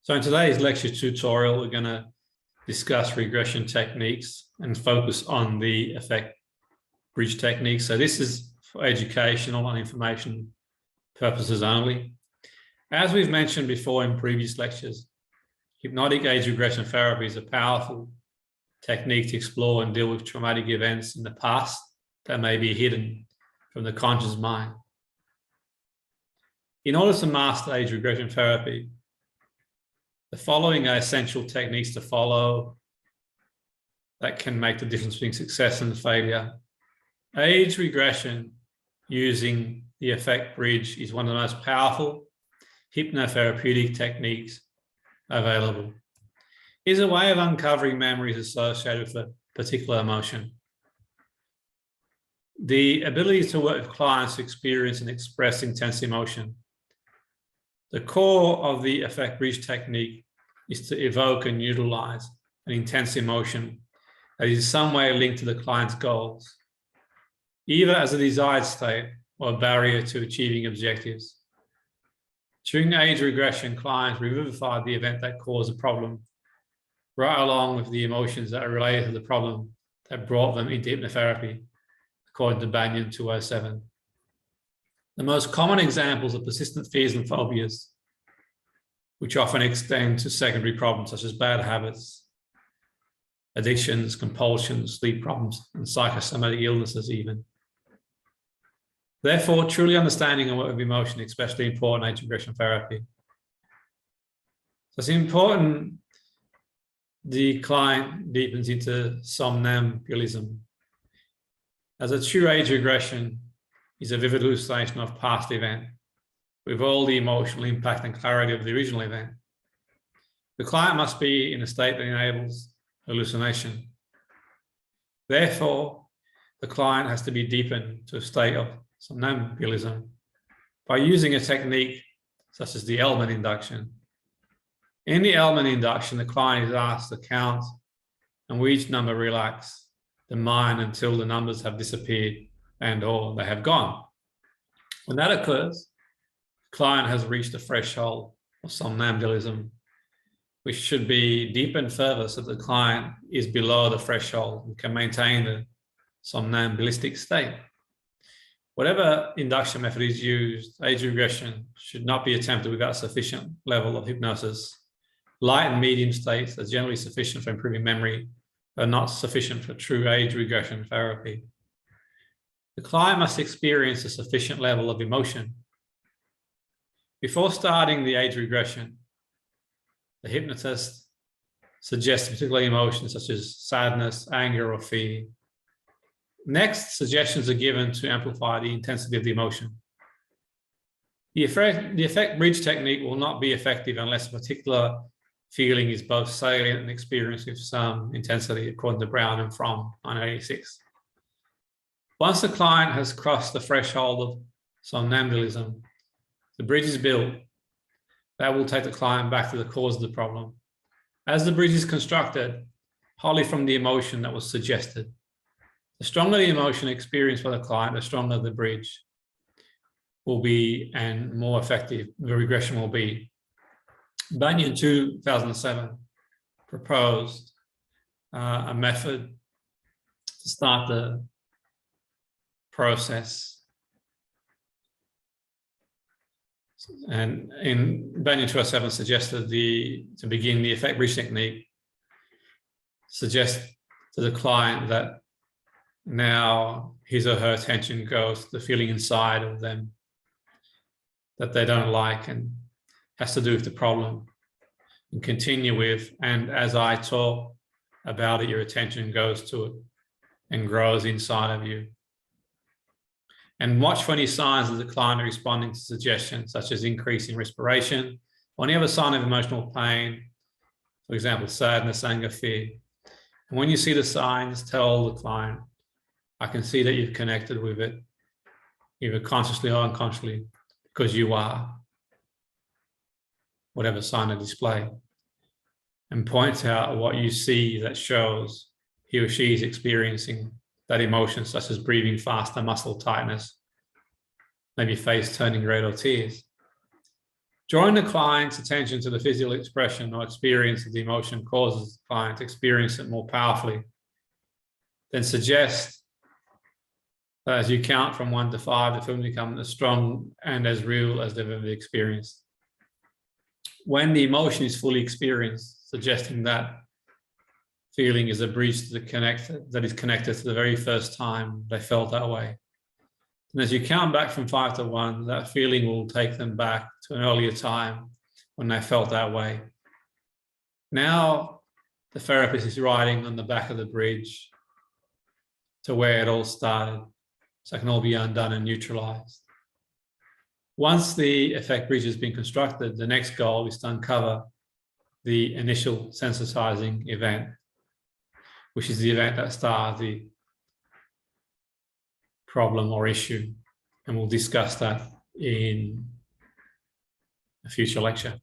So in today's lecture tutorial, we're going to discuss regression techniques and focus on the effect bridge technique. So this is for educational and information purposes only. As we've mentioned before in previous lectures, hypnotic age regression therapy is a powerful technique to explore and deal with traumatic events in the past that may be hidden from the conscious mind. In order to master age regression therapy, the following are essential techniques to follow that can make the difference between success and failure. Age regression using the effect bridge is one of the most powerful hypnotherapeutic techniques available. It is a way of uncovering memories associated with a particular emotion. The ability to work with clients to experience and express intense emotion. The core of the effect bridge technique is to evoke and utilize an intense emotion that is in some way linked to the client's goals, either as a desired state or a barrier to achieving objectives. During age regression, clients revivify the event that caused the problem, right along with the emotions that are related to the problem that brought them into hypnotherapy, according to Banyan 207. The most common examples of persistent fears and phobias, which often extend to secondary problems such as bad habits, addictions, compulsions, sleep problems, and psychosomatic illnesses even. Therefore, truly understanding and work with emotion is especially important in age regression therapy. So it's important the client deepens into somnambulism, as a true age regression is a vivid hallucination of past event with all the emotional impact and clarity of the original event. The client must be in a state that enables hallucination. Therefore, the client has to be deepened to a state of somnambulism by using a technique such as the element induction. In the element induction, the client is asked to count and with each number relax the mind until the numbers have disappeared and or they have gone. When that occurs, the client has reached the threshold of somnambulism, which should be deepened further so the client is below the threshold and can maintain the somnambulistic state. Whatever induction method is used, age regression should not be attempted without sufficient level of hypnosis. Light and medium states are generally sufficient for improving memory, but not sufficient for true age regression therapy. The client must experience a sufficient level of emotion. Before starting the age regression, the hypnotist suggests particular emotions such as sadness, anger, or fear. Next, suggestions are given to amplify the intensity of the emotion. The effect bridge technique will not be effective unless a particular feeling is both salient and experienced with some intensity, according to Brown and Fromm, 1986. Once the client has crossed the threshold of somnambulism, the bridge is built. That will take the client back to the cause of the problem. As the bridge is constructed, wholly from the emotion that was suggested. The stronger the emotion experienced by the client, the stronger the bridge will be and more effective the regression will be. Banyan 2007 proposed a method to start the process. And in Banyan 207 suggested to begin the effect bridge technique, suggest to the client that now his or her attention goes to the feeling inside of them that they don't like and has to do with the problem, and continue with, and as I talk about it, your attention goes to it and grows inside of you. And watch for any signs of the client responding to suggestions, such as increasing respiration, or any other sign of emotional pain, for example, sadness, anger, fear. And when you see the signs, tell the client, I can see that you've connected with it, either consciously or unconsciously, because you are, whatever sign of display, and point out what you see that shows he or she is experiencing that emotion, such as breathing faster, muscle tightness, maybe face turning red or tears. Drawing the client's attention to the physical expression or experience of the emotion causes the client to experience it more powerfully. Then suggest that as you count from 1 to 5, the feeling becomes as strong and as real as they've ever experienced. When the emotion is fully experienced, suggesting that feeling is a bridge that is connected to the very first time they felt that way. And as you count back from 5 to 1, that feeling will take them back to an earlier time when they felt that way. Now, the therapist is riding on the back of the bridge to where it all started, so it can all be undone and neutralized. Once the effect bridge has been constructed, the next goal is to uncover the initial sensitizing event, which is the event that started the problem or issue. And we'll discuss that in a future lecture.